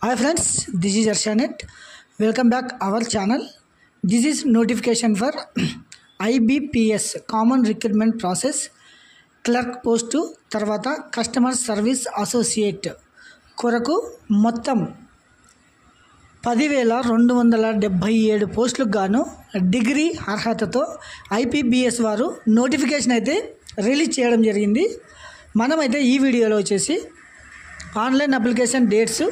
Hi friends, this is Arshanet. Welcome back our channel. This is notification for IBPS Common Recruitment Process Clerk Post తర్వాత customer service associate కొరకు మొత్తం 10,277 పోస్టులకు గాను degree అర్హతతో IPBES వారు notification అయితే release చేయడం జరిగింది. మనమైతే ఈ వీడియోలో వచ్చేసి ఆన్లైన్ అప్లికేషన్ డేట్స్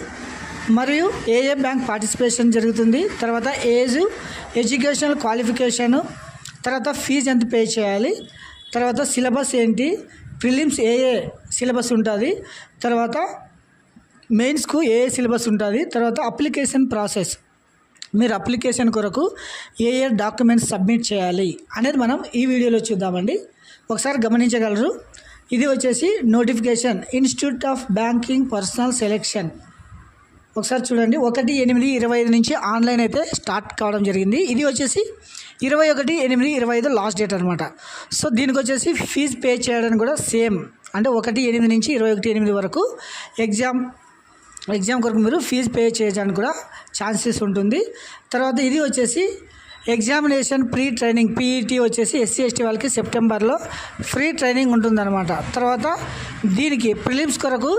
మరియు ఏ బ్యాంక్ పార్టిసిపేషన్ జరుగుతుంది, తర్వాత ఏజ్, ఎడ్యుకేషనల్ క్వాలిఫికేషన్, తర్వాత ఫీజు ఎంత పే చేయాలి, తర్వాత సిలబస్ ఏంటి, ప్రిలిమ్స్ ఏ సిలబస్ ఉంటుంది, తర్వాత మెయిన్స్కు ఏ సిలబస్ ఉంటుంది, తర్వాత అప్లికేషన్ ప్రాసెస్, మీరు అప్లికేషన్ కొరకు ఏ డాక్యుమెంట్స్ సబ్మిట్ చేయాలి అనేది మనం ఈ వీడియోలో చూద్దామండి. ఒకసారి గమనించగలరు. ఇది వచ్చేసి notification institute of banking personal selection. ఒకసారి చూడండి, 1/8/25 నుంచి ఆన్లైన్ అయితే స్టార్ట్ కావడం జరిగింది. ఇది వచ్చేసి 21/8/25 లాస్ట్ డేట్ అనమాట. సో దీనికి వచ్చేసి ఫీజు పే చేయడానికి కూడా సేమ్, అంటే 1/8 నుంచి 21/8 వరకు ఎగ్జామ్ కొరకు మీరు ఫీజు పే చేయడానికి కూడా ఛాన్సెస్ ఉంటుంది. తర్వాత ఇది వచ్చేసి ఎగ్జామినేషన్ ప్రీ ట్రైనింగ్ పీఈటీ వచ్చేసి ఎస్సీ ఎస్టీ వాళ్ళకి సెప్టెంబర్లో ఫ్రీ ట్రైనింగ్ ఉంటుందన్నమాట. తర్వాత దీనికి ప్రిలిమ్స్ కొరకు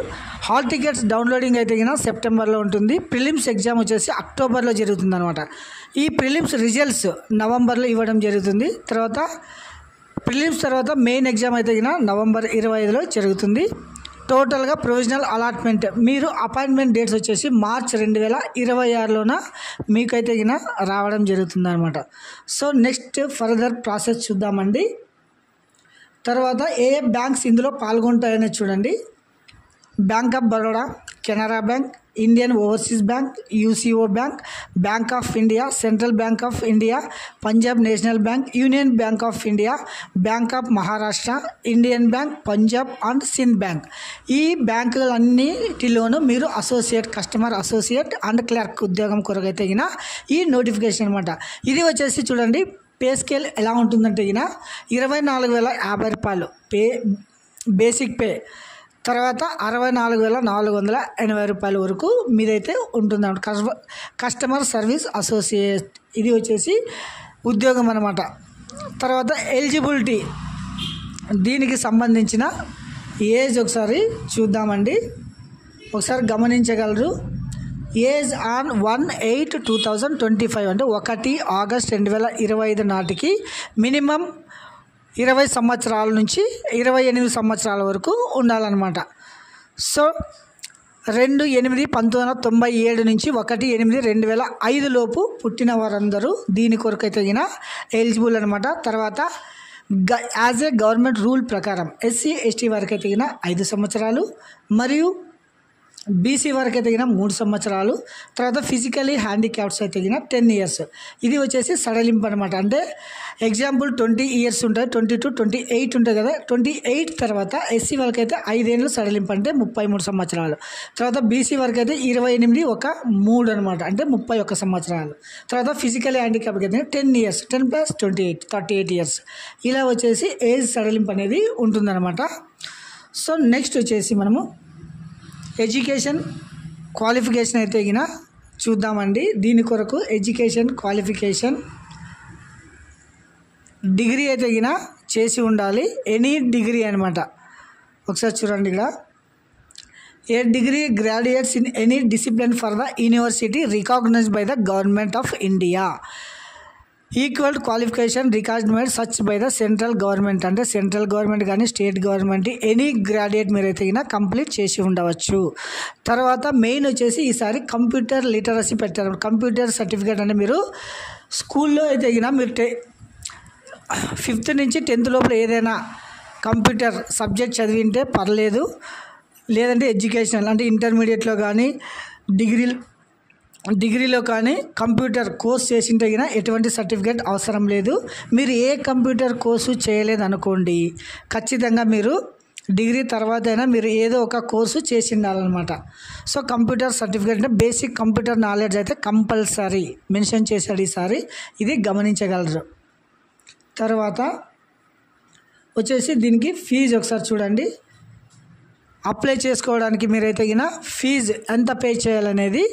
హాల్ టికెట్స్ డౌన్లోడింగ్ అయితే సెప్టెంబర్లో ఉంటుంది. ప్రిలిమ్స్ ఎగ్జామ్ వచ్చేసి అక్టోబర్లో జరుగుతుందన్నమాట. ఈ ప్రిలిమ్స్ రిజల్ట్స్ నవంబర్లో ఇవ్వడం జరుగుతుంది. తర్వాత ప్రిలిమ్స్ తర్వాత మెయిన్ ఎగ్జామ్ అయితే నవంబర్ 25లో జరుగుతుంది. టోటల్గా ప్రొవిజనల్ అలాట్మెంట్ మీరు అపాయింట్మెంట్ డేట్స్ వచ్చేసి మార్చ్ 2026లోన మీకైతే రావడం జరుగుతుంది అనమాట. సో నెక్స్ట్ ఫర్దర్ ప్రాసెస్ చూద్దామండి. తర్వాత ఏ బ్యాంక్స్ ఇందులో పాల్గొంటాయని చూడండి. Bank of Baroda, Canara bank, Indian overseas bank, UCO bank, bank of India, central bank of India, Punjab national bank, union bank of India, bank of Maharashtra, Indian bank, Punjab and Sindh bank. ఈ బ్యాంకులన్నిటిలోనూ మీరు associate, customer associate and clerk ఉద్యోగం కొరకైతే ఈ notification అనమాట. ఇది వచ్చేసి చూడండి, pay scale ఎలా ఉంటుందంటే 24,050 రూపాయలు పే బేసిక్ పే, తర్వాత 64,480 రూపాయల వరకు మీదైతే ఉంటుందన్నమాట. కస్టమర్ సర్వీస్ అసోసియేట్ ఇది వచ్చేసి ఉద్యోగం అన్నమాట. తర్వాత ఎలిజిబిలిటీ, దీనికి సంబంధించిన ఏజ్ ఒకసారి చూద్దామండి. ఒకసారి గమనించగలరు. ఏజ్ ఆన్ 1/8/2025 అంటే 1 ఆగస్ట్ 2025 నాటికి మినిమం 20 సంవత్సరాల నుంచి 28 సంవత్సరాల వరకు ఉండాలన్నమాట. సో 2/8/1997 నుంచి 1/8/2005 లోపు పుట్టిన వారందరూ దీని కొరకైతే ఎలిజిబుల్ అనమాట. తర్వాత యాజ్ ఏ గవర్నమెంట్ రూల్ ప్రకారం ఎస్సీ ఎస్టీ వారికి అయితే 5 సంవత్సరాలు మరియు బీసీ వరకు అయితే 3 సంవత్సరాలు. తర్వాత ఫిజికలీ హ్యాండిక్యాప్స్ అయితే 10 ఇయర్స్. ఇది వచ్చేసి సడలింపు అనమాట. అంటే ఎగ్జాంపుల్ 20 ఇయర్స్ ఉంటుంది, 22, 28 ఉంటుంది కదా. 28 తర్వాత ఎస్సీ వరకు అయితే 5 ఏళ్ళు సడలింపు అంటే 33 సంవత్సరాలు. తర్వాత బీసీ వరకు అయితే 28+3 అనమాట అంటే 31 సంవత్సరాలు. తర్వాత ఫిజికలీ హ్యాండిక్యాప్ అయితే 10 ఇయర్స్, 10 + 28 38 ఇయర్స్. ఇలా వచ్చేసి ఏజ్ సడలింపు అనేది ఉంటుందన్నమాట. సో నెక్స్ట్ వచ్చేసి మనము ఎడ్యుకేషన్ క్వాలిఫికేషన్ అయితే చూద్దామండి. దీని కొరకు ఎడ్యుకేషన్ క్వాలిఫికేషన్ డిగ్రీ అయితే చేసి ఉండాలి, ఎనీ డిగ్రీ అనమాట. ఒకసారి చూడండి, ఇక్కడ a degree graduates in any discipline for the university recognised by the government of India, equal qualification recognised such by the central government, అంటే సెంట్రల్ గవర్నమెంట్ కానీ స్టేట్ గవర్నమెంట్ ఎనీ గ్రాడ్యుయేట్ మీరైతే complete చేసి ఉండవచ్చు. తర్వాత మెయిన్ వచ్చేసి ఈసారి computer literacy పెట్టారు. Computer certificate అంటే మీరు స్కూల్లో అయితే మీరు 5th నుంచి 10th లోపల ఏదైనా కంప్యూటర్ సబ్జెక్ట్ చదివింటే పర్లేదు, లేదంటే ఎడ్యుకేషనల్ అంటే ఇంటర్మీడియట్లో కానీ డిగ్రీలో కానీ కంప్యూటర్ కోర్స్ చేసింటే ఎటువంటి సర్టిఫికేట్ అవసరం లేదు. మీరు ఏ కంప్యూటర్ కోర్సు చేయలేదు అనుకోండి, ఖచ్చితంగా మీరు డిగ్రీ తర్వాత అయినా మీరు ఏదో ఒక కోర్సు చేసి ఉండాలన్నమాట. సో కంప్యూటర్ సర్టిఫికేట్ అంటే బేసిక్ కంప్యూటర్ నాలెడ్జ్ అయితే కంపల్సరీ మెన్షన్ చేశాడు ఈసారి, ఇది గమనించగలరు. తర్వాత వచ్చేసి దీనికి ఫీజు ఒకసారి చూడండి. అప్లై చేసుకోవడానికి మీరైతే గిన ఫీజు ఎంత పే చేయాలనేది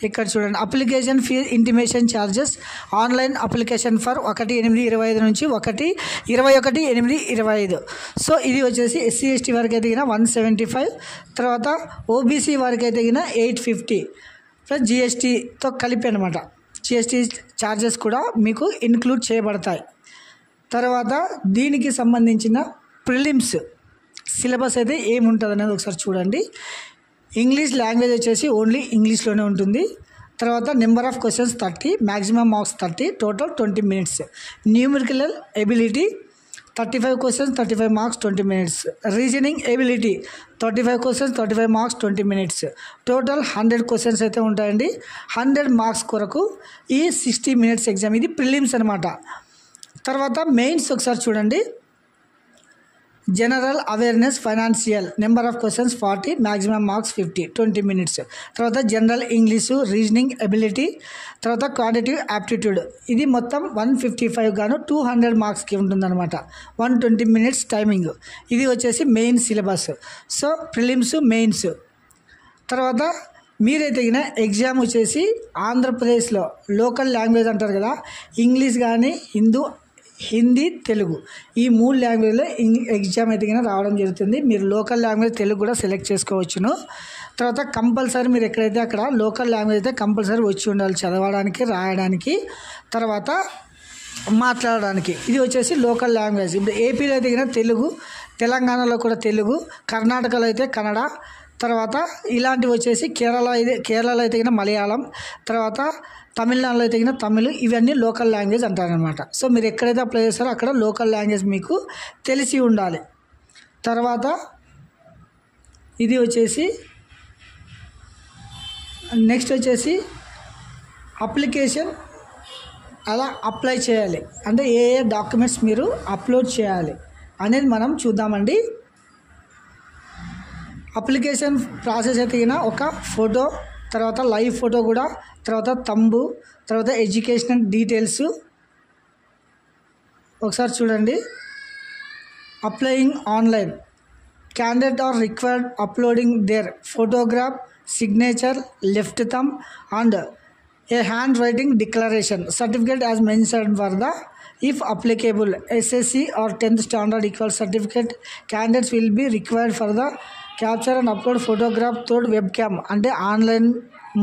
ఇక్కడ చూడండి. Application fee intimation charges online application for 1/8/25 నుంచి 1/21/8/25. సో ఇది వచ్చేసి SC ST వారికి అయితే గిన 175, తర్వాత OBC వారికి అయితే గిన 850 ప్లస్ GSTతో కలిపి అనమాట. GST ఛార్జెస్ కూడా మీకు ఇన్క్లూడ్ చేయబడతాయి. తర్వాత దీనికి సంబంధించిన ప్రిలిమ్స్ సిలబస్ అయితే ఏముంటుంది అనేది ఒకసారి చూడండి. ఇంగ్లీష్ లాంగ్వేజ్ వచ్చేసి ఓన్లీ ఇంగ్లీష్లోనే ఉంటుంది. తర్వాత number of questions 30, maximum marks 30, total 20 minutes. Numerical ability 35 questions 35 marks 20 minutes. Reasoning ability 35 questions 35 marks 20 minutes. Total 100 questions అయితే ఉంటాయండి. 100 marks కొరకు ఈ 60 minutes ఎగ్జామ్. ఇది ప్రిలిమ్స్ అనమాట. తర్వాత మెయిన్స్ ఒకసారి చూడండి. General awareness financial number of questions 40, maximum marks 50, 20 minutes. తర్వాత జనరల్ ఇంగ్లీషు, రీజనింగ్ ఎబిలిటీ, తర్వాత క్వాంటిటివ్ యాప్టిట్యూడ్ ఇది మొత్తం 155 గాను 200 మార్క్స్కి ఉంటుందన్నమాట. 120 minutes టైమింగ్. ఇది వచ్చేసి main syllabus. So prelims, mains. తర్వాత మీరైతే ఎగ్జామ్ వచ్చేసి ఆంధ్రప్రదేశ్లో లోకల్ లాంగ్వేజ్ అంటారు కదా, ఇంగ్లీష్ కానీ హిందీ, తెలుగు ఈ 3 లాంగ్వేజ్లో ఎగ్జామ్ అయితే రావడం జరుగుతుంది. మీరు లోకల్ లాంగ్వేజ్ తెలుగు కూడా సెలెక్ట్ చేసుకోవచ్చును. తర్వాత కంపల్సరీ మీరు ఎక్కడైతే అక్కడ లోకల్ లాంగ్వేజ్ అయితే కంపల్సరీ వచ్చి ఉండాలి, చదవడానికి, రాయడానికి, తర్వాత మాట్లాడడానికి. ఇది వచ్చేసి లోకల్ లాంగ్వేజ్. ఇప్పుడు ఏపీలో అయితే తెలుగు, తెలంగాణలో కూడా తెలుగు, కర్ణాటకలో అయితే కన్నడ, తర్వాత ఇలాంటివి వచ్చేసి కేరళలో అయితే మలయాళం, తర్వాత తమిళనాడులో అయితే తమిళ్, ఇవన్నీ లోకల్ లాంగ్వేజ్ అంటారనమాట. సో మీరు ఎక్కడైతే అప్లై చేస్తారో అక్కడ లోకల్ లాంగ్వేజ్ మీకు తెలిసి ఉండాలి. తర్వాత ఇది వచ్చేసి నెక్స్ట్ వచ్చేసి అప్లికేషన్ అలా అప్లై చేయాలి అంటే ఏ డాక్యుమెంట్స్ మీరు అప్లోడ్ చేయాలి అనేది మనం చూద్దామండి. అప్లికేషన్ ప్రాసెస్ అయితే ఒక ఫోటో, తర్వాత లైవ్ ఫోటో కూడా, తర్వాత తంబు, తర్వాత ఎడ్యుకేషనల్ డీటెయిల్స్ ఒకసారి చూడండి. Applying online candidate are required uploading their photograph, signature, left thumb and a hand writing declaration certificate as mentioned for the if applicable SSC or 10th standard equal certificate. Candidates will be required for the capture and upload photograph through webcam అంటే online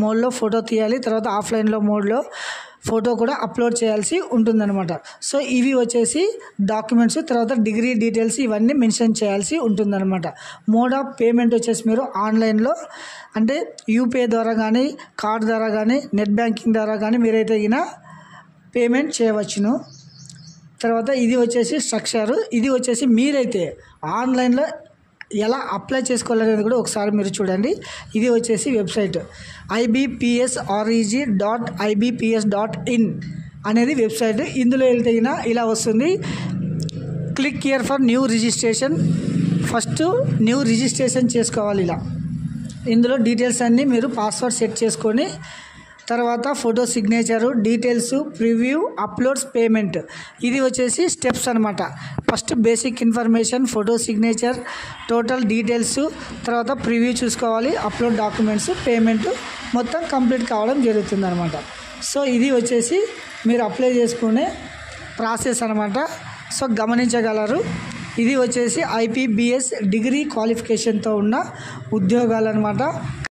మోడ్లో photo తీయాలి, తర్వాత ఆఫ్లైన్లో మోడ్లో photo కూడా upload చేయాల్సి ఉంటుందన్నమాట. So ఇవి వచ్చేసి డాక్యుమెంట్స్. తర్వాత డిగ్రీ డీటెయిల్స్ ఇవన్నీ మెన్షన్ చేయాల్సి ఉంటుందన్నమాట. మోడ్ ఆఫ్ పేమెంట్ వచ్చేసి మీరు ఆన్లైన్లో అంటే యూపీఐ ద్వారా కానీ, కార్డ్ ద్వారా కానీ, నెట్ బ్యాంకింగ్ ద్వారా కానీ మీరైతే పేమెంట్ చేయవచ్చును. తర్వాత ఇది వచ్చేసి స్ట్రక్చరు. ఇది వచ్చేసి మీరైతే ఆన్లైన్లో ఎలా అప్లై చేసుకోవాలనేది కూడా ఒకసారి మీరు చూడండి. ఇది వచ్చేసి వెబ్సైట్ ibpsreg.ibps.in అనేది వెబ్సైట్. ఇందులో వెళ్తే ఇలా వస్తుంది. Click here for new registration. First new registration చేసుకోవాలి. ఇలా ఇందులో డీటెయిల్స్ అన్నీ మీరు పాస్వర్డ్ సెట్ చేసుకొని, తర్వాత photo, signature, details, preview, uploads, payment. ఇది వచ్చేసి స్టెప్స్ అనమాట. First basic information, photo, signature, total details, తర్వాత ప్రివ్యూ చూసుకోవాలి, అప్లోడ్ డాక్యుమెంట్స్, పేమెంట్ మొత్తం కంప్లీట్ కావడం జరుగుతుంది అనమాట. సో ఇది వచ్చేసి మీరు అప్లై చేసుకునే ప్రాసెస్ అనమాట. సో గమనించగలరు. ఇది వచ్చేసి IPBS డిగ్రీ క్వాలిఫికేషన్తో ఉన్న ఉద్యోగాలు అనమాట.